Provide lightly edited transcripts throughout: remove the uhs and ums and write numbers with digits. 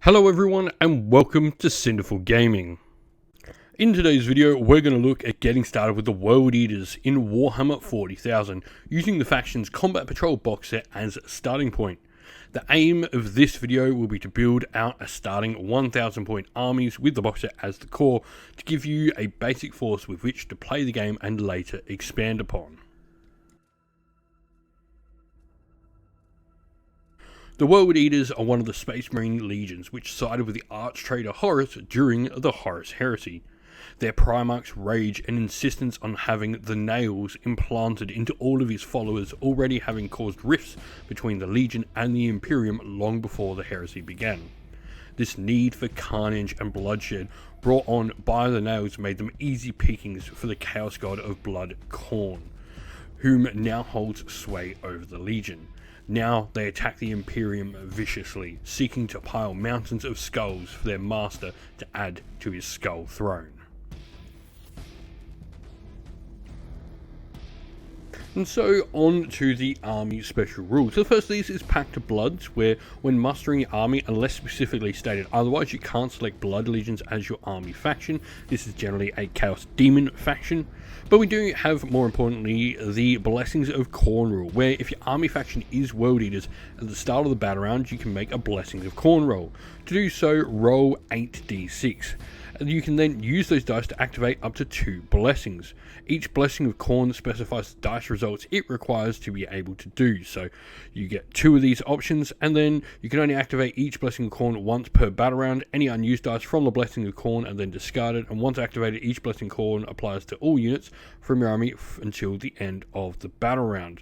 Hello everyone and welcome to Cinderful Gaming. In today's video we're going to look at getting started with the World Eaters in Warhammer 40,000 using the faction's Combat Patrol box set as a starting point. The aim of this video will be to build out a starting 1000 point armies with the box set as the core to give you a basic force with which to play the game and later expand upon. The World Eaters are one of the Space Marine legions which sided with the arch-traitor Horus during the Horus Heresy. Their Primarch's rage and insistence on having the nails implanted into all of his followers already having caused rifts between the Legion and the Imperium long before the heresy began. This need for carnage and bloodshed brought on by the nails made them easy pickings for the Chaos God of Blood, Khorne, whom now holds sway over the Legion. Now they attack the Imperium viciously, seeking to pile mountains of skulls for their master to add to his skull throne. And so on to the army special rules. The first of these is Pact Bloods, where when mustering your army, unless specifically stated otherwise, you can't select Blood Legions as your army faction. This is generally a Chaos Demon faction. But we do have, more importantly, the Blessings of Khorne rule, where if your army faction is World Eaters, at the start of the battle round you can make a Blessings of Khorne roll. To do so, roll 8d6. You can then use those dice to activate up to 2 blessings. Each blessing of Khorne specifies the dice results it requires to be able to do. So you get 2 of these options, and then you can only activate each blessing of Khorne once per battle round. Any unused dice from the blessing of Khorne are then discarded, and once activated, each blessing of Khorne applies to all units from your army until the end of the battle round.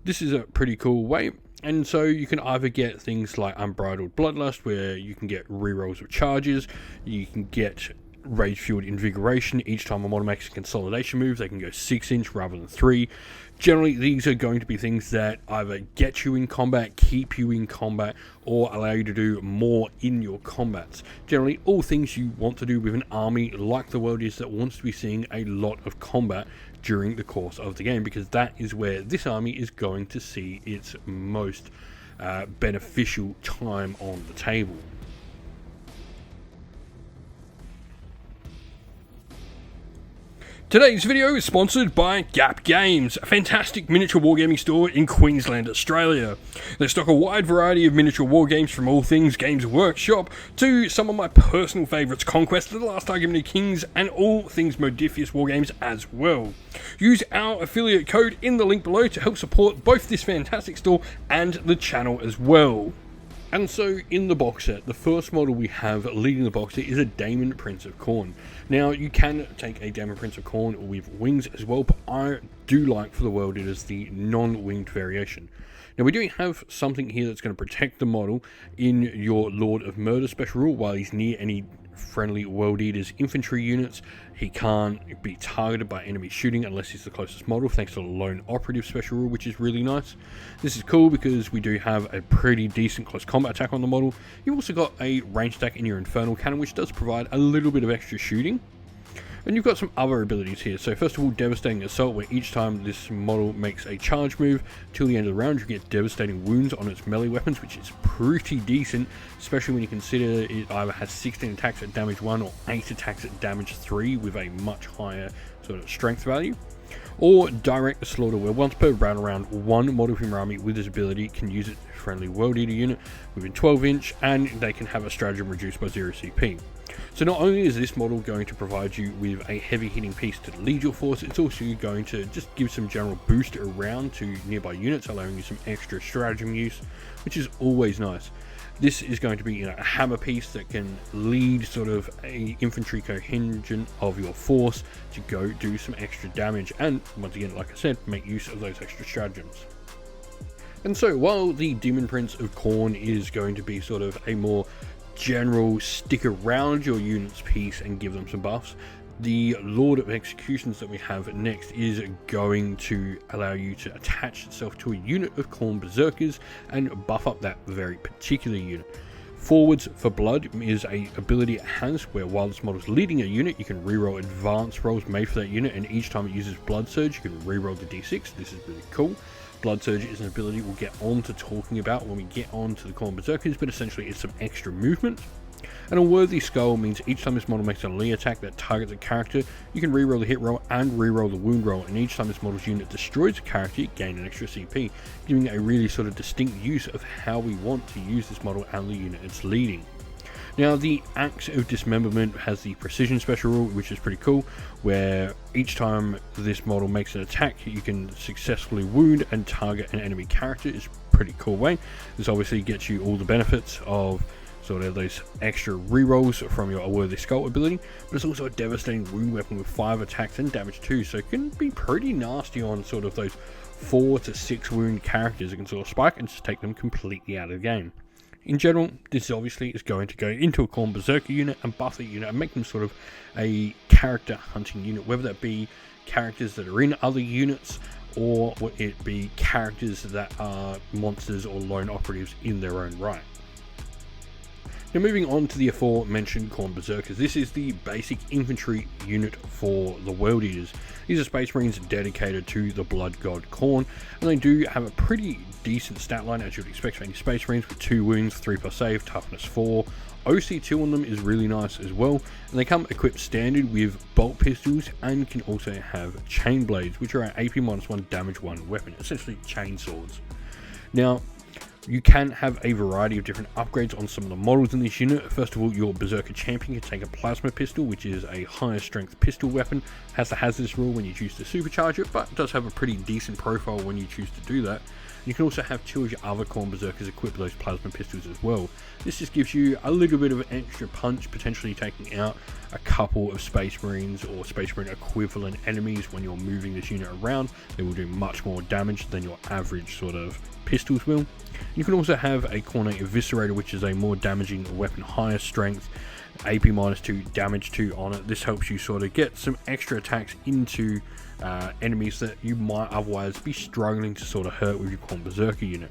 This is a pretty cool way. And so you can either get things like Unbridled Bloodlust, where you can get rerolls of charges, you can get Rage Fueled Invigoration. Each time a model makes a consolidation move, they can go 6 inch rather than 3. Generally, these are going to be things that either get you in combat, keep you in combat, or allow you to do more in your combats. Generally, all things you want to do with an army like the World Eaters that wants to be seeing a lot of combat during the course of the game, because that is where this army is going to see its most beneficial time on the table. Today's video is sponsored by Gap Games, a fantastic miniature wargaming store in Queensland, Australia. They stock a wide variety of miniature wargames from all things Games Workshop to some of my personal favourites, Conquest of the Last Argument of Kings, and all things Modifius wargames as well. Use our affiliate code in the link below to help support both this fantastic store and the channel as well. And so, in the box set, the first model we have leading the box set is a Daemon Prince of Khorne. Now, you can take a Daemon Prince of Khorne with wings as well, but I do like, for the World Eaters, the non-winged variation. Now, we do have something here that's going to protect the model in your Lord of Murder special rule while he's near any friendly World Eaters infantry units. He can't be targeted by enemy shooting unless he's the closest model, thanks to the Lone Operative special rule, which is really nice. This is cool because we do have a pretty decent close combat attack on the model. You've also got a range stack in your Infernal Cannon, which does provide a little bit of extra shooting. And you've got some other abilities here. So first of all, Devastating Assault, where each time this model makes a charge move till the end of the round, you get devastating wounds on its melee weapons, which is pretty decent, especially when you consider it either has 16 attacks at damage 1 or 8 attacks at damage 3 with a much higher sort of strength value. Or Direct Slaughter, where once per battle round, one model from your army with this ability can use its friendly World Eater unit within 12 inch, and they can have a stratagem reduced by 0 CP. So not only is this model going to provide you with a heavy hitting piece to lead your force, it's also going to just give some general boost around to nearby units, allowing you some extra stratagem use, which is always nice. This is going to be, a hammer piece that can lead sort of a infantry contingent of your force to go do some extra damage, and once again, like I said, make use of those extra stratagems. And so while the Demon Prince of Khorne is going to be sort of a more general stick around your unit's piece and give them some buffs, the Lord of Executions that we have next is going to allow you to attach itself to a unit of Khorne Berserkers and buff up that very particular unit. Forwards for Blood is a ability it has where while this model is leading a unit, you can reroll advanced rolls made for that unit, and each time it uses Blood Surge, you can reroll the d6. This is really cool. Blood Surge is an ability we'll get on to talking about when we get on to the Khorne Berserkers, but essentially it's some extra movement. And a Worthy Skull means each time this model makes an melee attack that targets a character, you can reroll the hit roll and reroll the wound roll, and each time this model's unit destroys a character, you gain an extra CP, giving it a really sort of distinct use of how we want to use this model and the unit it's leading. Now, the Axe of Dismemberment has the Precision special rule, which is pretty cool, where each time this model makes an attack, you can successfully wound and target an enemy character. It's a pretty cool way. This obviously gets you all the benefits of sort of those extra rerolls from your Worthy Skull ability, but it's also a devastating wound weapon with 5 attacks and damage too, so it can be pretty nasty on sort of those 4 to 6 wound characters. It can sort of spike and just take them completely out of the game. In general, this obviously is going to go into a Khorne Berserker unit and buff the unit and make them sort of a character hunting unit, whether that be characters that are in other units or it be characters that are monsters or lone operatives in their own right. Now, moving on to the aforementioned Khorne Berserkers, this is the basic infantry unit for the World Eaters. These are Space Marines dedicated to the Blood God Khorne, and they do have a pretty decent stat line, as you'd expect from any Space Marines, with 2 wounds, 3+ save, toughness 4. OC2 on them is really nice as well, and they come equipped standard with bolt pistols and can also have chain blades, which are an AP-1 damage 1 weapon, essentially chain swords. Now, you can have a variety of different upgrades on some of the models in this unit. First of all, your Berserker Champion can take a Plasma Pistol, which is a higher strength pistol weapon. Has the hazardous rule when you choose to supercharge it, but does have a pretty decent profile when you choose to do that. You can also have 2 of your other Khorne Berserkers equip those Plasma Pistols as well. This just gives you a little bit of an extra punch, potentially taking out a couple of Space Marines or Space Marine equivalent enemies when you're moving this unit around. They will do much more damage than your average sort of pistols will. You can also have a Khorne Eviscerator, which is a more damaging weapon, higher strength, AP-2, damage 2 on it. This helps you sort of get some extra attacks into enemies that you might otherwise be struggling to sort of hurt with your Khorne Berserker unit.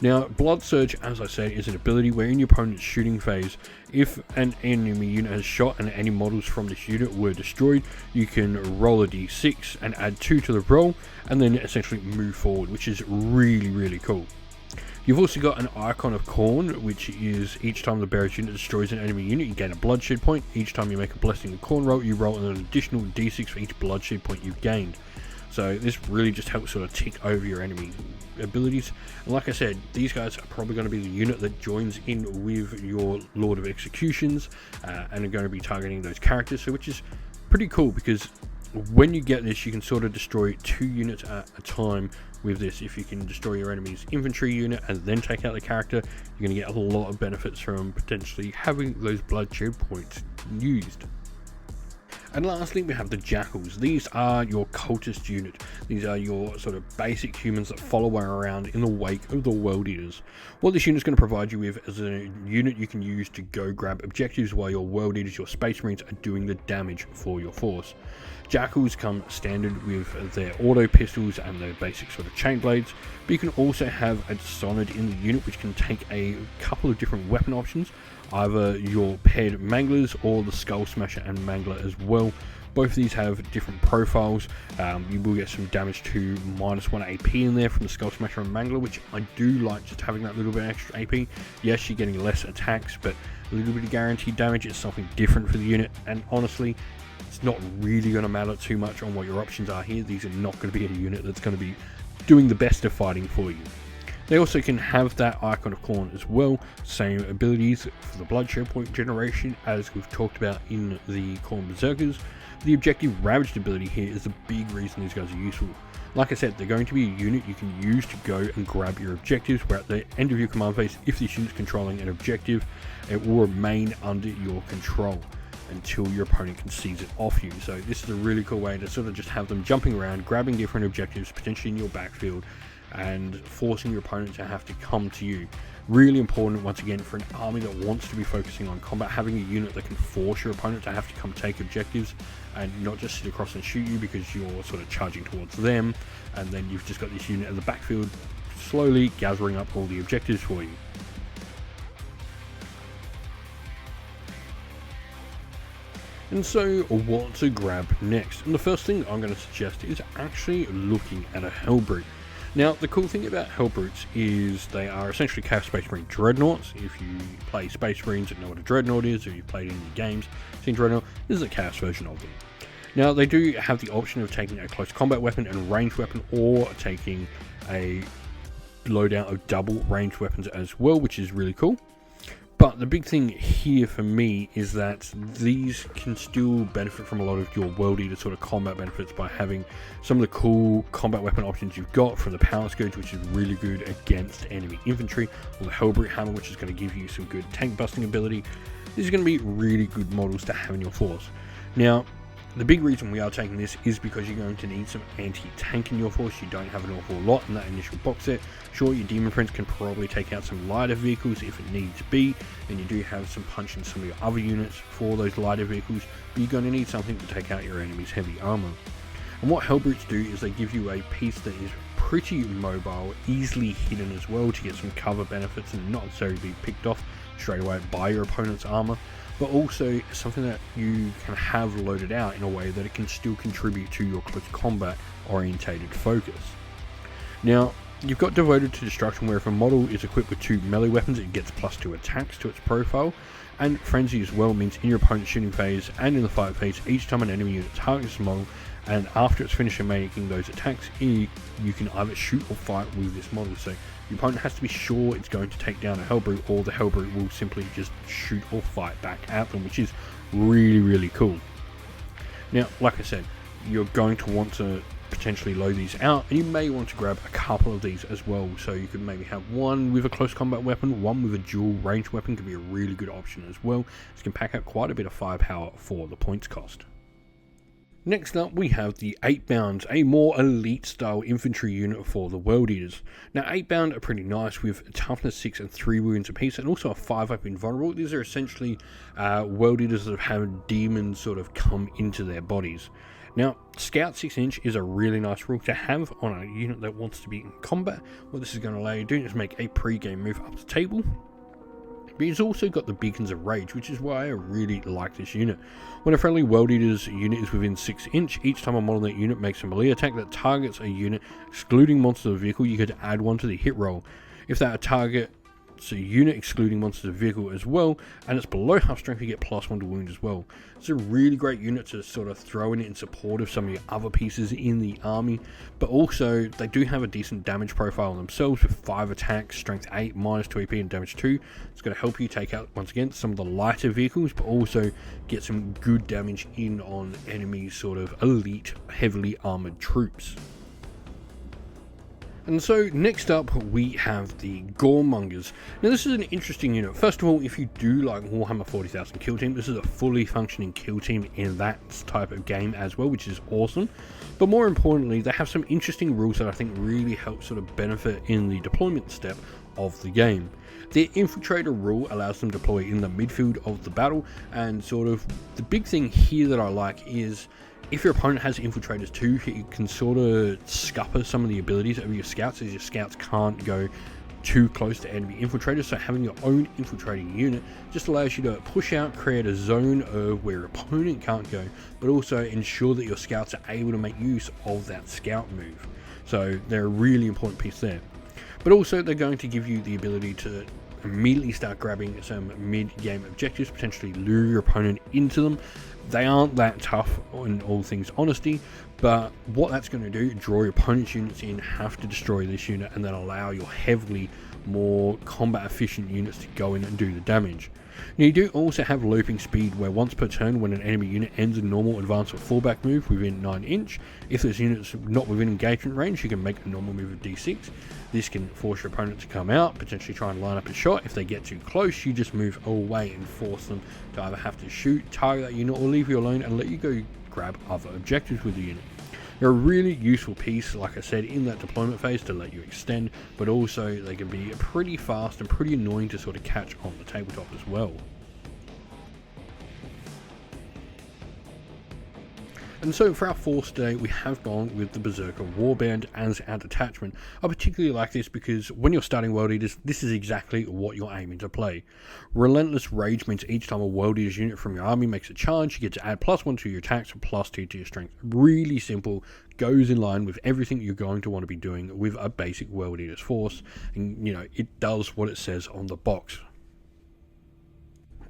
Now, Blood Surge, as I said, is an ability where in your opponent's shooting phase, if an enemy unit has shot and any models from this unit were destroyed, you can roll a d6 and add 2 to the roll, and then essentially move forward, which is really, really cool. You've also got an Icon of Khorne, which is each time the Bearer's unit destroys an enemy unit, you gain a bloodshed point. Each time you make a Blessing of Khorne roll, you roll an additional d6 for each bloodshed point you've gained. So this really just helps sort of tick over your enemy abilities. And like I said, these guys are probably going to be the unit that joins in with your Lord of Executions and are going to be targeting those characters, so which is pretty cool, because when you get this, you can sort of destroy 2 units at a time with this. If you can destroy your enemy's infantry unit and then take out the character, you're going to get a lot of benefits from potentially having those bloodshed points used. And lastly, we have the Jackals. These are your cultist unit. These are your sort of basic humans that follow around in the wake of the World Eaters. What this unit is going to provide you with is a unit you can use to go grab objectives while your World Eaters, your Space Marines, are doing the damage for your force. Jackals come standard with their auto pistols and their basic sort of chain blades, but you can also have a Sonnet in the unit, which can take a couple of different weapon options, either your paired Manglers or the Skull Smasher and Mangler as well. Both of these have different profiles. You will get some damage to -1 AP in there from the Skull Smasher and Mangler, which I do like, just having that little bit extra AP. Yes, you're getting less attacks, but a little bit of guaranteed damage is something different for the unit, and honestly, it's not really going to matter too much on what your options are here. These are not going to be a unit that's going to be doing the best of fighting for you. They also can have that Icon of Khorne as well, same abilities for the bloodshed point generation as we've talked about in the Khorne Berserkers. The Objective Ravaged ability here is a big reason these guys are useful. Like I said, they're going to be a unit you can use to go and grab your objectives, where at the end of your command phase, if this unit's controlling an objective, it will remain under your control until your opponent can seize it off you. So this is a really cool way to sort of just have them jumping around, grabbing different objectives, potentially in your backfield, and forcing your opponent to have to come to you. Really important, once again, for an army that wants to be focusing on combat, having a unit that can force your opponent to have to come take objectives and not just sit across and shoot you because you're sort of charging towards them, and then you've just got this unit in the backfield slowly gathering up all the objectives for you. And so, what to grab next? And the first thing I'm going to suggest is actually looking at a Hellbrute. Now, the cool thing about Hellbrutes is they are essentially Chaos Space Marine Dreadnoughts. If you play Space Marines and know what a Dreadnought is, or you've played any games, seen Dreadnought, this is a Chaos version of them. Now, they do have the option of taking a close combat weapon and ranged weapon, or taking a loadout of double ranged weapons as well, which is really cool. But the big thing here for me is that these can still benefit from a lot of your World Eater sort of combat benefits by having some of the cool combat weapon options you've got, from the Power Scourge, which is really good against enemy infantry, or the Hellbrute Hammer, which is going to give you some good tank busting ability. These are going to be really good models to have in your force. Now, the big reason we are taking this is because you're going to need some anti-tank in your force. You don't have an awful lot in that initial box set. Sure, your Demon Prince can probably take out some lighter vehicles if it needs to be, and you do have some punch in some of your other units for those lighter vehicles, but you're going to need something to take out your enemy's heavy armor. And what Hellbrutes do is they give you a piece that is pretty mobile, easily hidden as well, to get some cover benefits and not necessarily be picked off straight away by your opponent's armor, but also something that you can have loaded out in a way that it can still contribute to your close combat orientated focus. Now, you've got Devoted to Destruction, where if a model is equipped with 2 melee weapons, it gets +2 attacks to its profile, and Frenzy as well means in your opponent's shooting phase and in the fight phase, each time an enemy unit targets a model, and after it's finished making those attacks, you can either shoot or fight with this model. So your opponent has to be sure it's going to take down a Hellbrute, or the Hellbrute will simply just shoot or fight back at them, which is really, really cool. Now, like I said, you're going to want to potentially load these out, and you may want to grab a couple of these as well. So you could maybe have one with a close combat weapon, one with a dual range weapon could be a really good option as well. This can pack out quite a bit of firepower for the points cost. Next up, we have the 8-bounds, a more elite style infantry unit for the World Eaters. Now, 8-bound are pretty nice with toughness 6 and 3 wounds apiece, and also a 5-up invulnerable. These are essentially World Eaters that have had demons sort of come into their bodies. Now, Scout 6-inch is a really nice rule to have on a unit that wants to be in combat. What this is going to allow you to do is make a pre-game move up the table. But it's also got the Beacons of Rage, which is why I really like this unit. When a friendly World Eater's unit is within 6-inch, each time a model in that unit makes a melee attack that targets a unit, excluding monsters of the vehicle, you could add 1 to the hit roll. If that target a unit excluding monsters of vehicle as well, and it's below half strength, you get +1 to wound as well. It's a really great unit to sort of throw in support of some of your other pieces in the army, but also they do have a decent damage profile themselves with 5 attacks, strength 8, -2 AP and damage 2. It's going to help you take out, once again, some of the lighter vehicles, but also get some good damage in on enemy sort of elite, heavily armored troops. And so next up we have the Goremongers. Now this is an interesting unit. First of all, if you do like Warhammer 40,000 kill team, this is a fully functioning kill team in that type of game as well, which is awesome. But more importantly, they have some interesting rules that I think really help sort of benefit in the deployment step of the game. Their Infiltrator rule allows them to deploy in the midfield of the battle, and sort of the big thing here that I like is if your opponent has infiltrators too, you can sort of scupper some of the abilities of your scouts, as your scouts can't go too close to enemy infiltrators. So having your own infiltrating unit just allows you to push out, create a zone of where your opponent can't go, but also ensure that your scouts are able to make use of that scout move. So they're a really important piece there. But also they're going to give you the ability to immediately start grabbing some mid-game objectives, potentially lure your opponent into them. They aren't that tough in all things honesty, but what that's going to do, draw your opponent's units in, have to destroy this unit, and then allow your heavily more combat efficient units to go in and do the damage. Now you do also have Loping Speed, where once per turn when an enemy unit ends a normal advance or fallback move within 9-inch, if this unit's not within engagement range, you can make a normal move of D6. This can force your opponent to come out, potentially try and line up a shot. If they get too close, you just move away and force them to either have to shoot, target that unit, or leave you alone and let you go grab other objectives with the unit. They're a really useful piece, like I said, in that deployment phase to let you extend, but also they can be pretty fast and pretty annoying to sort of catch on the tabletop as well. And so for our force today, we have gone with the Berserker Warband as our detachment. I particularly like this because when you're starting World Eaters, this is exactly what you're aiming to play. Relentless Rage means each time a World Eaters unit from your army makes a charge, you get to add +1 to your attacks and +2 to your strength. Really simple, goes in line with everything you're going to want to be doing with a basic World Eaters force, and it does what it says on the box.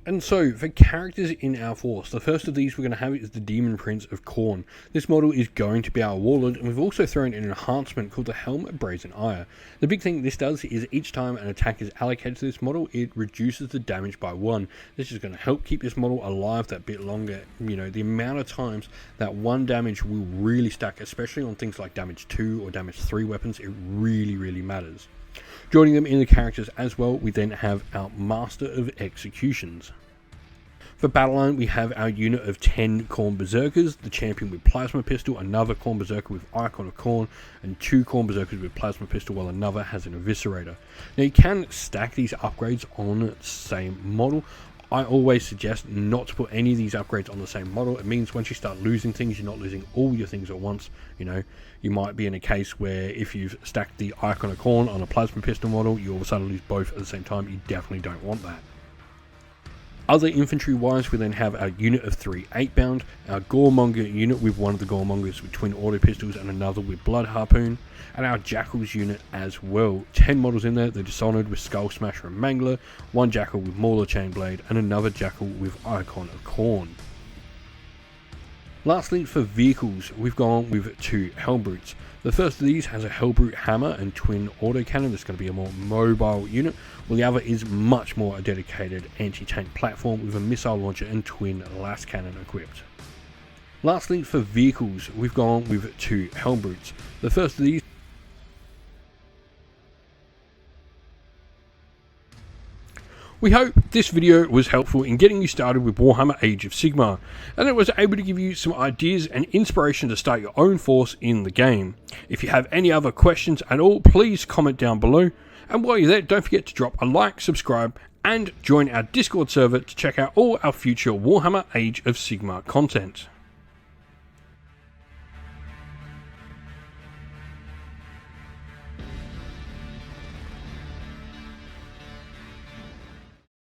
And so, for characters in our force, the first of these we're going to have is the Demon Prince of Khorne. This model is going to be our warlord, and we've also thrown in an enhancement called the Helm of Brazen Ire. The big thing this does is each time an attack is allocated to this model, it reduces the damage by 1. This is going to help keep this model alive that bit longer. The amount of times that 1 damage will really stack, especially on things like damage 2 or damage 3 weapons, it really matters. Joining them in the characters as well, we then have our Master of Executions. For Battleline, we have our unit of 10 Khorne Berserkers, the champion with Plasma Pistol, another Khorne Berserker with Icon of Khorne, and 2 Khorne Berserkers with Plasma Pistol, while another has an Eviscerator. Now you can stack these upgrades on the same model. I always suggest not to put any of these upgrades on the same model. It means once you start losing things, you're not losing all your things at once. You might be in a case where if you've stacked the Icon of Khorne on a Plasma Pistol model, you all of a sudden lose both at the same time. You definitely don't want that. Other infantry wise, we then have our unit of 3 8-bound, our Goremonger unit with one of the Goremongers with twin auto pistols and another with Blood Harpoon, and our Jackals unit as well. 10 models in there, the Dishonored with Skull Smasher and Mangler, 1 Jackal with Mauler Chainblade, and another Jackal with Icon of Khorne. Lastly, for vehicles, we've gone with 2 Hellbrutes. The first of these has a Hellbrute hammer and twin autocannon. That's going to be a more mobile unit, while the other is much more a dedicated anti-tank platform with a missile launcher and twin las cannon equipped. Lastly, for vehicles, we've gone with 2 Hellbrutes. The first of these We hope this video was helpful in getting you started with Warhammer Age of Sigmar, and it was able to give you some ideas and inspiration to start your own force in the game. If you have any other questions at all, please comment down below, and while you're there, don't forget to drop a like, subscribe, and join our Discord server to check out all our future Warhammer Age of Sigmar content.